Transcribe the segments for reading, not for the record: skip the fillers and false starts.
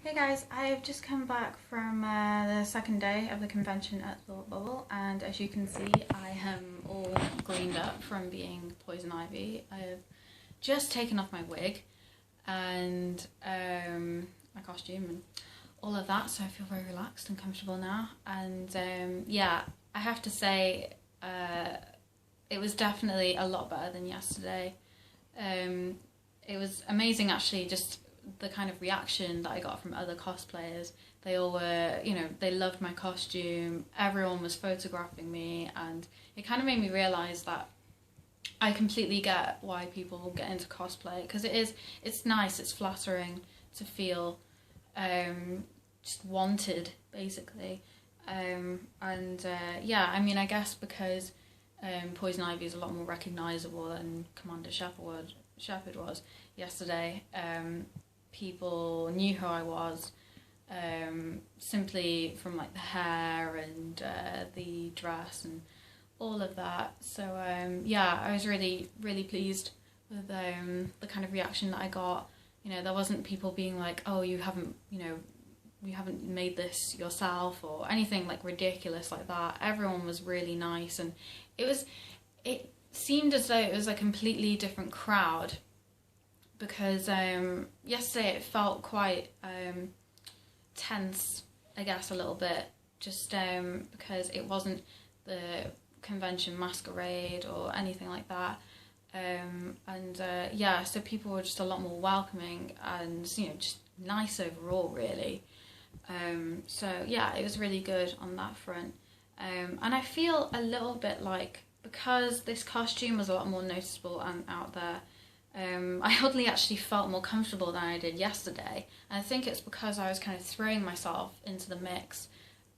Hey guys, I've just come back from the second day of the convention at Thoughtbubble, and as you can see I am all greened up from being Poison Ivy. I've just taken off my wig and my costume and all of that, so I feel very relaxed and comfortable now. And yeah, I have to say it was definitely a lot better than yesterday. It was amazing actually, just the kind of reaction that I got from other cosplayers. They all were, they loved my costume, everyone was photographing me, and it kind of made me realise that I completely get why people get into cosplay, because it's nice, it's flattering to feel just wanted, basically. Yeah, I mean, I guess because Poison Ivy is a lot more recognisable than Commander Shepherd was yesterday. People knew who I was simply from like the hair and the dress and all of that. So yeah, I was really pleased with the kind of reaction that I got. There wasn't people being like, oh, you haven't made this yourself or anything like ridiculous like that. Everyone was really nice, and it seemed as though it was a completely different crowd, because yesterday it felt quite tense, I guess, a little bit, just because it wasn't the convention masquerade or anything like that. Yeah, so people were just a lot more welcoming and, just nice overall, really. So yeah, it was really good on that front. And I feel a little bit like, because this costume was a lot more noticeable and out there, I oddly actually felt more comfortable than I did yesterday. And I think it's because I was kind of throwing myself into the mix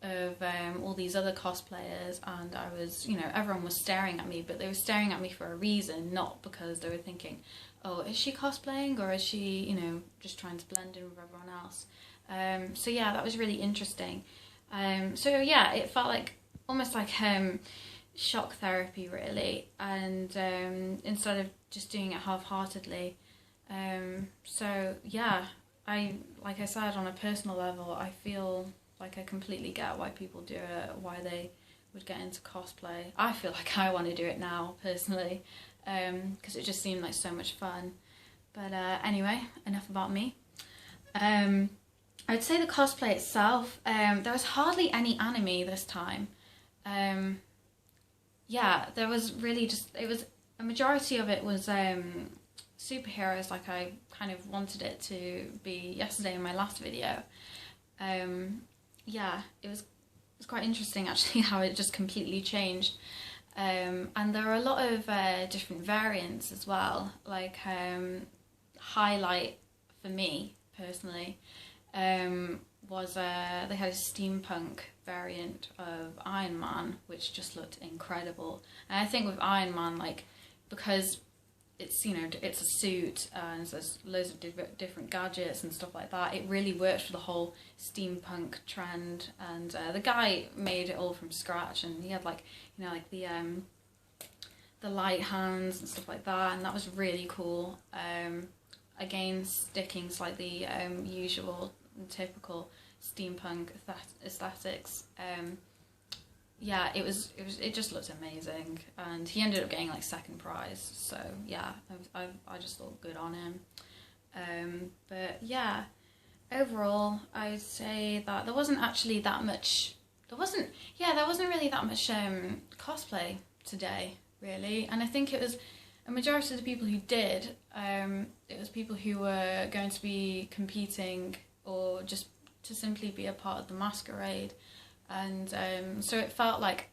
of all these other cosplayers, and I was, everyone was staring at me, but they were staring at me for a reason, not because they were thinking, oh, is she cosplaying, or is she, just trying to blend in with everyone else. So yeah, that was really interesting. So yeah, it felt like almost like shock therapy, really, and instead of just doing it half-heartedly. So yeah, like I said, on a personal level, I feel like I completely get why people do it, why they would get into cosplay. I feel like I want to do it now, personally, because it just seemed like so much fun. But anyway, enough about me. I'd say the cosplay itself, there was hardly any anime this time. Yeah, there was really a majority of it was superheroes, like I kind of wanted it to be yesterday in my last video. Yeah, it was quite interesting actually how it just completely changed. And there are a lot of different variants as well, like highlight for me personally was they had a steampunk variant of Iron Man, which just looked incredible. And I think with Iron Man, like, because it's, it's a suit and there's loads of different gadgets and stuff like that, it really worked for the whole steampunk trend. And the guy made it all from scratch, and he had like, like the light hands and stuff like that, and that was really cool. Again, sticking slightly usual and typical steampunk aesthetics. Yeah, it just looked amazing, and he ended up getting like second prize. So yeah, I just thought good on him. But yeah, overall, I'd say that there wasn't actually that much. There wasn't really that much cosplay today, really, and I think it was a majority of the people who did. It was people who were going to be competing or just to simply be a part of the masquerade. And so it felt like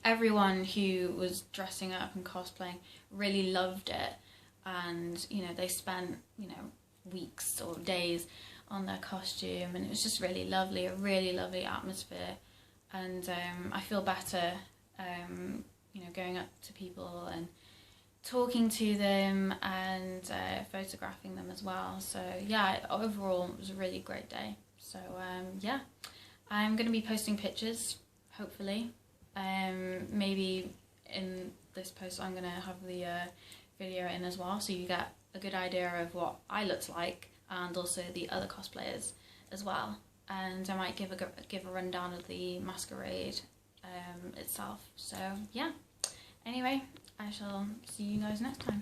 everyone who was dressing up and cosplaying really loved it, and they spent weeks or days on their costume, and it was just really lovely, a really lovely atmosphere. And I feel better going up to people and talking to them and photographing them as well. So yeah, overall it was a really great day. So yeah, I'm going to be posting pictures, hopefully. Maybe in this post I'm going to have the video in as well, so you get a good idea of what I looked like and also the other cosplayers as well. And I might give a rundown of the masquerade itself. So yeah, anyway, I shall see you guys next time.